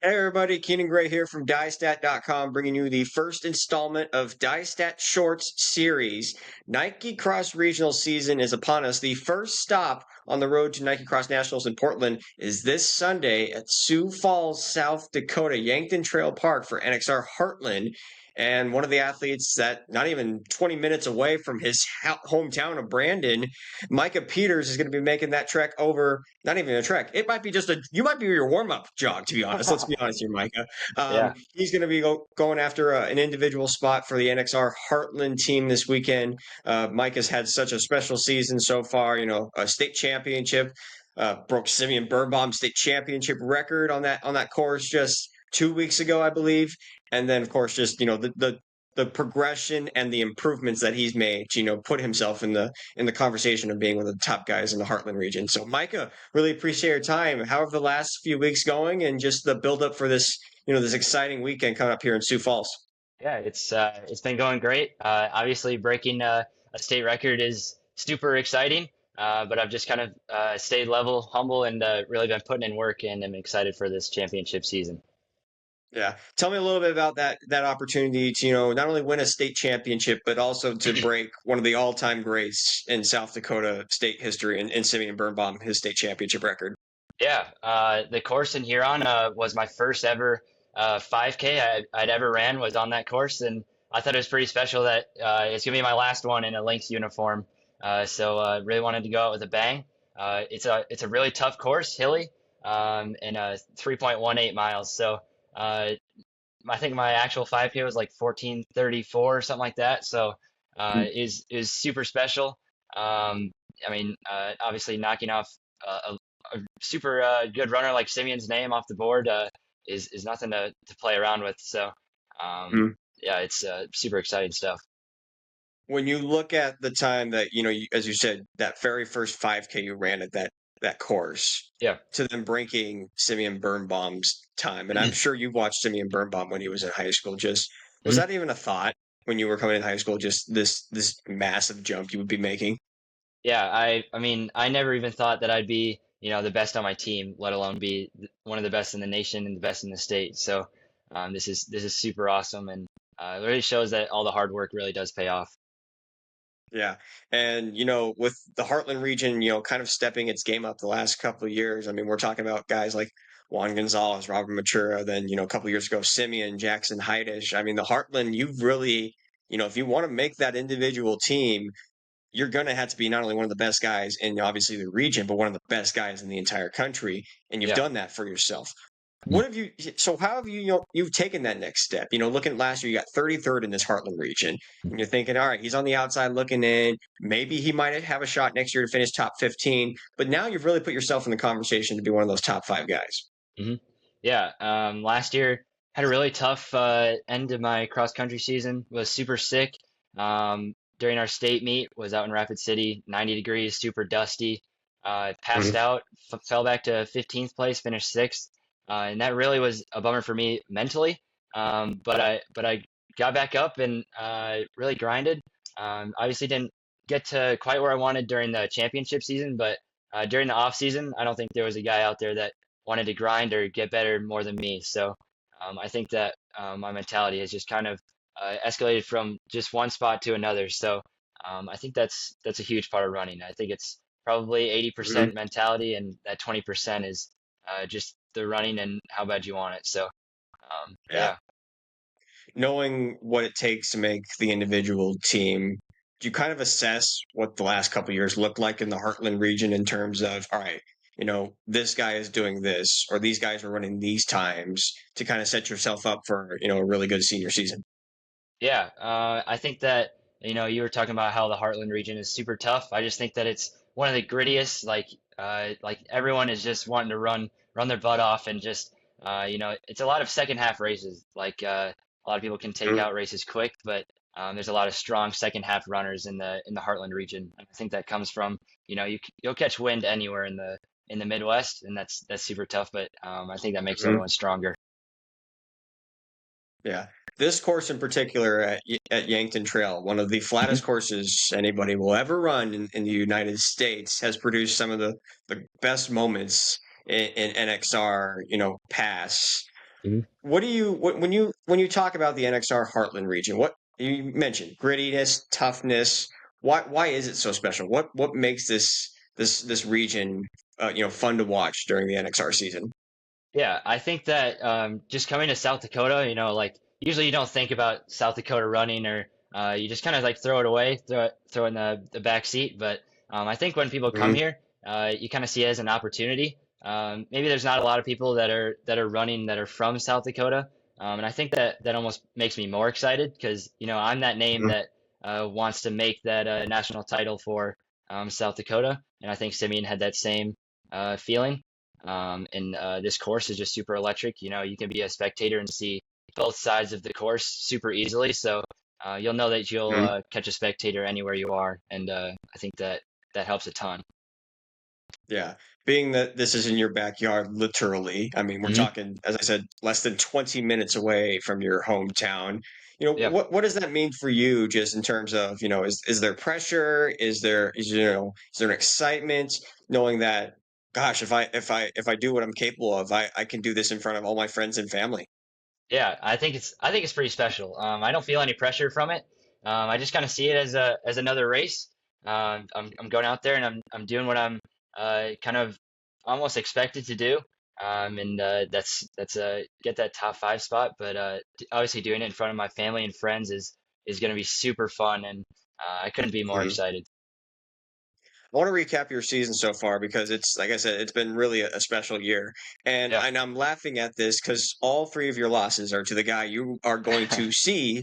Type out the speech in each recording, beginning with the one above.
Hey everybody, Keenan Gray here from DyeStat.com, bringing you the first installment of DyeStat Shorts series. Nike Cross Regional season is upon us. The first stop on the road to Nike Cross Nationals in Portland is this Sunday at Sioux Falls, South Dakota, Yankton Trail Park for NXR Heartland. And one of the athletes that not even 20 minutes away from his hometown of Brandon, Mikah Peters, is going to be making that trek over. Not even a trek. It might be you might be your warm up jog, to be honest. Let's be honest here, Micah. Yeah. He's going to be going after an individual spot for the NXR Heartland team this weekend. Micah's had such a special season so far, a state championship. Broke Simeon Birnbaum's state championship record on that course just 2 weeks ago, I believe. And then, of course, just the progression and the improvements that he's made, put himself in the conversation of being one of the top guys in the Heartland region. So, Micah, really appreciate your time. How have the last few weeks going, and just the build up for this, this exciting weekend coming up here in Sioux Falls? Yeah, it's been going great. Obviously, breaking a state record is super exciting. But I've just kind of stayed level, humble, and really been putting in work, and I'm excited for this championship season. Yeah, tell me a little bit about that opportunity to not only win a state championship, but also to break one of the all-time greats in South Dakota state history, in Simeon Birnbaum, his state championship record. Yeah, the course in Huron was my first ever 5K I'd ever ran was on that course, and I thought it was pretty special that it's gonna be my last one in a Lynx uniform. So really wanted to go out with a bang. It's a really tough course, hilly, and 3.18 miles. So I think my actual 5K was like 14:34 or something like that. So is super special. I mean, obviously knocking off a super good runner like Simeon's name off the board is nothing to play around with. So um, yeah, it's super exciting stuff. When you look at the time that as you said, that very first 5K you ran at that course, Yeah. to then breaking Simeon Birnbaum's time, and I'm sure you watched Simeon Birnbaum when he was in high school. Just was Mhm. that even a thought when you were coming in high school? Just this massive jump you would be making? Yeah, I mean, I never even thought that I'd be, the best on my team, let alone be one of the best in the nation and the best in the state. So this is super awesome, and it really shows that all the hard work really does pay off. Yeah. And, with the Heartland region, kind of stepping its game up the last couple of years. I mean, we're talking about guys like Juan Gonzalez, Robert Matura, then, a couple of years ago, Simeon, Jackson Heidish. I mean, the Heartland, you've really, if you want to make that individual team, you're going to have to be not only one of the best guys in obviously the region, but one of the best guys in the entire country. And you've Yeah. done that for yourself. What have you, so how have you, you've taken that next step? Looking at last year, you got 33rd in this Heartland region, and you're thinking, all right, he's on the outside looking in. Maybe he might have a shot next year to finish top 15, but now you've really put yourself in the conversation to be one of those top five guys. hmm Yeah. Last year had a really tough end to my cross country season. Was super sick. During our state meet, was out in Rapid City, 90 degrees, super dusty. Passed Mhm. out, fell back to 15th place, finished sixth, and that really was a bummer for me mentally. But I got back up and really grinded. Obviously didn't get to quite where I wanted during the championship season, but during the off season, I don't think there was a guy out there that wanted to grind or get better more than me. So I think that my mentality has just kind of escalated from just one spot to another. So I think that's a huge part of running. I think it's probably Mhm. 80% mentality, and that 20% is just the running and how bad you want it. So Yeah. yeah. Knowing what it takes to make the individual team, do you kind of assess what the last couple of years looked like in the Heartland region in terms of, all right, this guy is doing this, or these guys are running these times to kind of set yourself up for, a really good senior season? Yeah, I think that you were talking about how the Heartland region is super tough. I just think that it's one of the grittiest. Like everyone is just wanting to run their butt off, and just it's a lot of second half races. Like a lot of people can take Mhm. out races quick, but there's a lot of strong second half runners in the Heartland region. And I think that comes from you'll catch wind anywhere in the Midwest, and that's super tough. But I think that makes Mhm. everyone stronger. Yeah. This course in particular at Yankton Trail, one of the Mhm. flattest courses anybody will ever run in the United States, has produced some of the best moments in NXR, pass. Mhm. When you talk about the NXR Heartland region, what you mentioned grittiness, toughness. Why is it so special? What makes this region fun to watch during the NXR season? Yeah, I think that just coming to South Dakota, like usually you don't think about South Dakota running, or you just kind of like throw it away, throw it in the back seat. But I think when people come Hmm. here, you kind of see it as an opportunity. Maybe there's not a lot of people that are running that are from South Dakota, and I think that almost makes me more excited because I'm that name Hmm. that wants to make that national title for South Dakota, and I think Simeon had that same feeling. And this course is just super electric. You can be a spectator and see both sides of the course super easily. So you'll know that you'll Hmm. catch a spectator anywhere you are, and I think that helps a ton. Yeah. Being that this is in your backyard, literally, I mean, we're Hmm. talking, as I said, less than 20 minutes away from your hometown. Yeah. What does that mean for you just in terms of, is there pressure? Is there an excitement knowing that, gosh, if I do what I'm capable of, I can do this in front of all my friends and family. Yeah, I think it's pretty special. I don't feel any pressure from it. I just kind of see it as another race. I'm going out there and I'm doing what I'm kind of almost expected to do. And that's get that top five spot. But obviously doing it in front of my family and friends is going to be super fun, and I couldn't be more Mhm. excited. I want to recap your season so far because it's like I said, it's been really a special year. And, Yeah. and I'm laughing at this because all three of your losses are to the guy you are going to see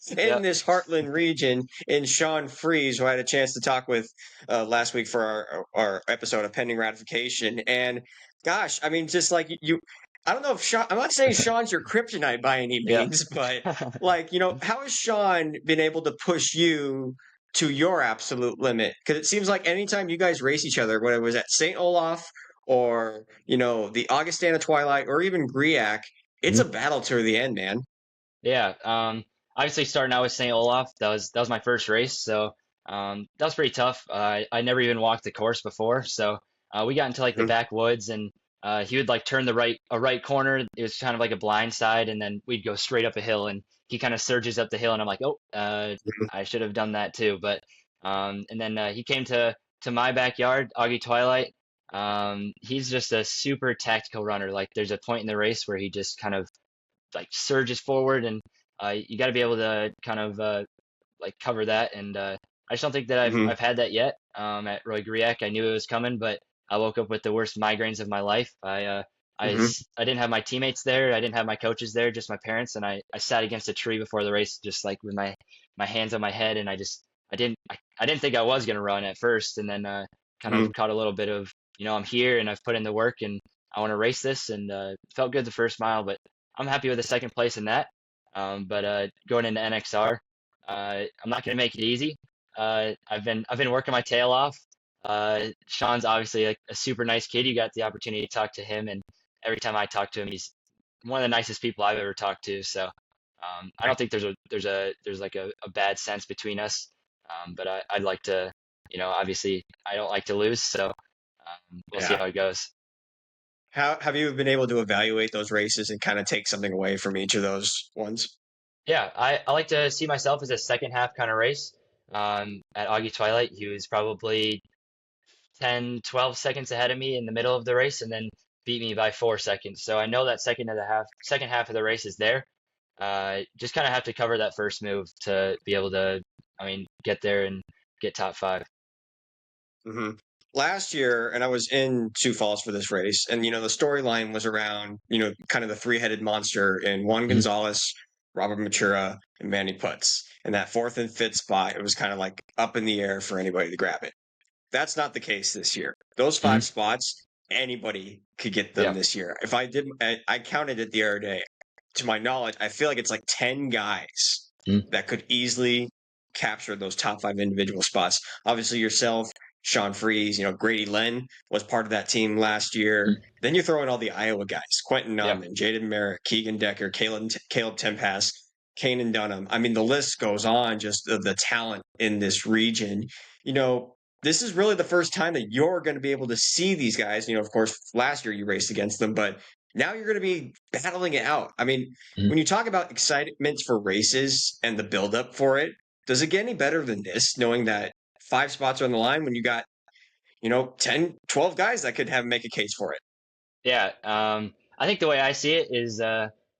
in Yep. this Heartland region in Sean Freeze, who I had a chance to talk with last week for our episode of Pending Ratification. And gosh, I mean, just like I don't know if Sean, I'm not saying Sean's your kryptonite by any Yep. means, but like, how has Sean been able to push you to your absolute limit? Because it seems like anytime you guys race each other, whether it was at St. Olaf or, the Augustana Twilight or even Griac, it's a battle to the end, man. Yeah, obviously starting out with St. Olaf, that was my first race, so that was pretty tough. I never even walked the course before, so we got into like the Mhm. backwoods, and he would like turn a right corner. It was kind of like a blind side, and then we'd go straight up a hill, and he kind of surges up the hill, and I'm like, oh, I should have done that too. But and then he came to my backyard, Augie Twilight. He's just a super tactical runner. Like there's a point in the race where he just kind of like surges forward, and you got to be able to kind of like cover that. And I just don't think that I've Mhm. I've had that yet. At Roy Griak, I knew it was coming, but I woke up with the worst migraines of my life. Mhm. I didn't have my teammates there. I didn't have my coaches there, just my parents. And I sat against a tree before the race, just like with my hands on my head. And I didn't think I was gonna run at first, and then kind of Mhm. caught a little bit of I'm here and I've put in the work and I want to race this, and felt good the first mile, but I'm happy with the second place in that. But going into NXR, I'm not going to make it easy. I've been working my tail off. Sean's obviously a super nice kid. You got the opportunity to talk to him, and every time I talk to him, he's one of the nicest people I've ever talked to. So I don't think there's like a bad sense between us. But I'd like to, obviously I don't like to lose, so we'll see Yeah. how it goes. How have you been able to evaluate those races and kind of take something away from each of those ones? Yeah, I like to see myself as a second half kind of race. At Augie Twilight, he was probably 10, 12 seconds ahead of me in the middle of the race, and then beat me by 4 seconds. So I know that second half of the race is there. Just kind of have to cover that first move to be able to, I mean, get there and get top five. Hmm. Last year, and I was in Sioux Falls for this race, and the storyline was around kind of the three-headed monster in Juan Mhm. Gonzalez, Robert Matura, and Manny Putz. And that fourth and fifth spot, it was kind of like up in the air for anybody to grab it. That's not the case this year. Those Mhm. five spots, anybody could get them Yeah. this year. If I did, I counted it the other day. To my knowledge, I feel like it's like 10 guys Mhm. that could easily capture those top five individual spots. Obviously, yourself, Sean Freeze, Grady Len was part of that team last year. Mhm. Then you throw in all the Iowa guys: Quentin Yeah. Nauman, Jaden Merrick, Keegan Decker, Caleb Tempass, Kanan Dunham. I mean, the list goes on just of the talent in this region. You know, this is really the first time that you're going to be able to see these guys. Of course, last year you raced against them, but now you're going to be battling it out. I mean, Mhm. when you talk about excitement for races and the buildup for it, does it get any better than this, knowing that 5 spots are on the line when you got, 10, 12 guys that could have make a case for it? Yeah, I think the way I see it is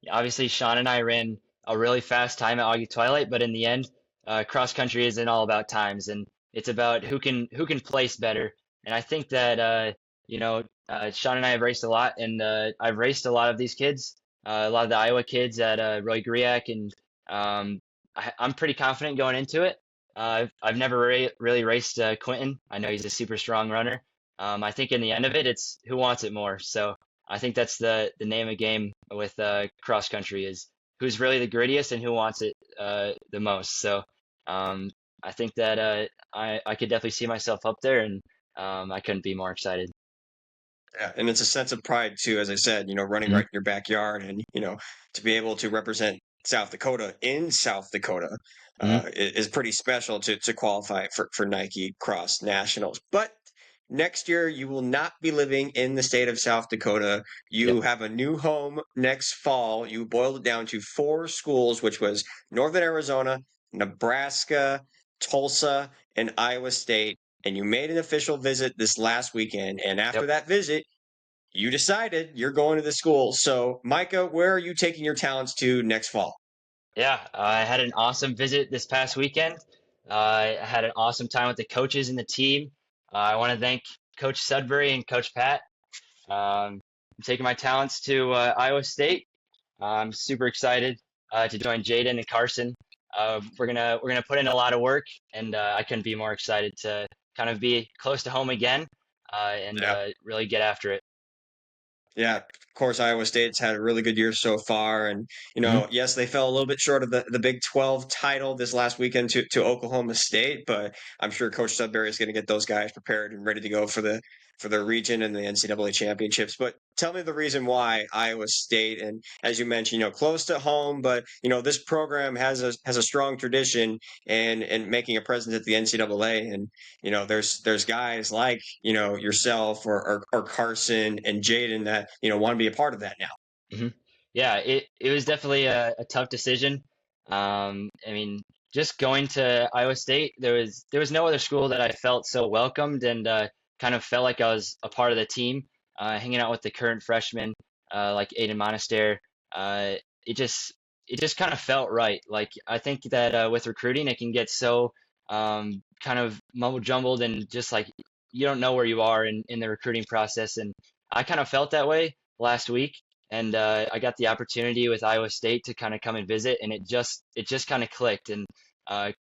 obviously Sean and I ran a really fast time at Augie Twilight, but in the end, cross country isn't all about times, and it's about who can place better. And I think that Sean and I have raced a lot, and I've raced a lot of these kids, a lot of the Iowa kids at Roy Griak, and I'm pretty confident going into it. I've never really raced Quentin. I know he's a super strong runner. I think in the end of it, it's who wants it more. So I think that's the name of the game with cross country is who's really the grittiest and who wants it the most. So um, I think that I could definitely see myself up there, and I couldn't be more excited. Yeah, and it's a sense of pride too, as I said, running Mhm. right in your backyard and, to be able to represent South Dakota in South Dakota Mhm. is pretty special to qualify for Nike Cross Nationals. But next year, you will not be living in the state of South Dakota. Yep. You have a new home next fall. You boiled it down to 4 schools, which was Northern Arizona, Nebraska, Tulsa, and Iowa State, and you made an official visit this last weekend. And after Yep. that visit, you decided you're going to the school. So, Micah, where are you taking your talents to next fall? Yeah, I had an awesome visit this past weekend. I had an awesome time with the coaches and the team. I want to thank Coach Sudbury and Coach Pat. I'm taking my talents to Iowa State. I'm super excited to join Jaden and Carson. We're gonna put in a lot of work, and I couldn't be more excited to kind of be close to home again and Yeah. really get after it. Yeah, of course, Iowa State's had a really good year so far, and Hmm. yes, they fell a little bit short of the Big 12 title this last weekend to Oklahoma State, but I'm sure Coach Sudbury is going to get those guys prepared and ready to go for the region and the NCAA championships. But tell me the reason why Iowa State, and as you mentioned, close to home, but this program has a strong tradition and making a presence at the NCAA, and there's guys like yourself or Carson and Jaden that want to be a part of that now. Hmm. Yeah, it was definitely a tough decision. I mean, just going to Iowa State, there was no other school that I felt so welcomed and kind of felt like I was a part of the team. Hanging out with the current freshmen like Aiden Monaster, uh, it just it just kind of felt right. Like I think that with recruiting, it can get so kind of mumble jumbled and just like you don't know where you are in the recruiting process. And I kind of felt that way last week and I got the opportunity with Iowa State to kind of come and visit, and it just kind of clicked. And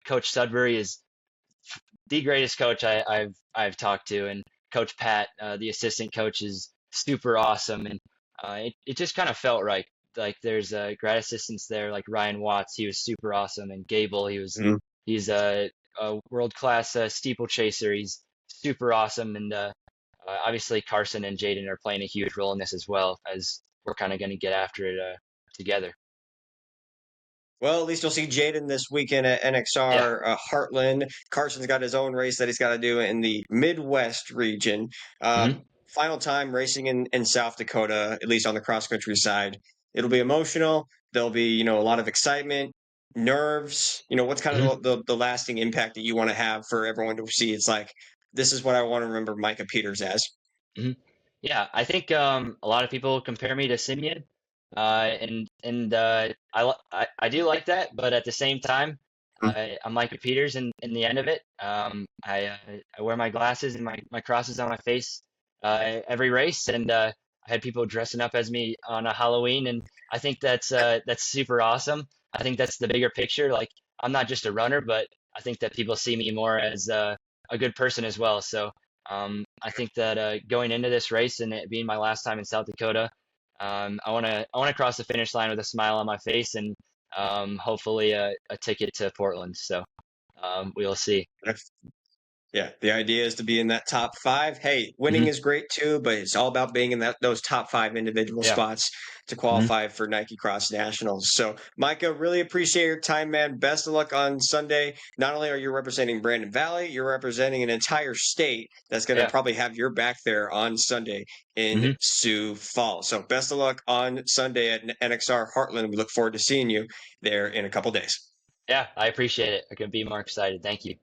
Coach Sudbury is the greatest coach I've talked to, and Coach Pat, the assistant coach, is super awesome, and it just kind of felt right. Like there's grad assistants there, like Ryan Watts, he was super awesome, and Gable, Mhm. he's a world class steeplechaser, he's super awesome, and obviously, Carson and Jaden are playing a huge role in this as well, as we're kind of going to get after it together. Well, at least you'll see Jaden this weekend at Yeah. NXR Heartland. Carson's got his own race that he's got to do in the Midwest region. Hmm. Final time racing in South Dakota, at least on the cross country side. It'll be emotional. There'll be, a lot of excitement, nerves. What's kind Hmm. of the lasting impact that you want to have for everyone to see? It's like, this is what I want to remember Micah Peters as. Hmm. Yeah, I think a lot of people compare me to Simeon, and I do like that, but at the same time, I'm like Peters in the end of it. I wear my glasses and my crosses on my face every race, and I had people dressing up as me on a Halloween, and I think that's super awesome. I think that's the bigger picture. Like I'm not just a runner, but I think that people see me more as a good person as well. So. I think that going into this race and it being my last time in South Dakota, I want to cross the finish line with a smile on my face and hopefully a ticket to Portland. So we'll see. Yeah, the idea is to be in that top five. Hey, winning Hmm. is great too, but it's all about being in those top five individual Yeah. spots to Hmm. qualify for Nike Cross Nationals. So, Micah, really appreciate your time, man. Best of luck on Sunday. Not only are you representing Brandon Valley, you're representing an entire state that's going to Yeah. probably have your back there on Sunday in Hmm. Sioux Falls. So, best of luck on Sunday at NXR Heartland. We look forward to seeing you there in a couple days. Yeah. I appreciate it. I couldn't be more excited. Thank you.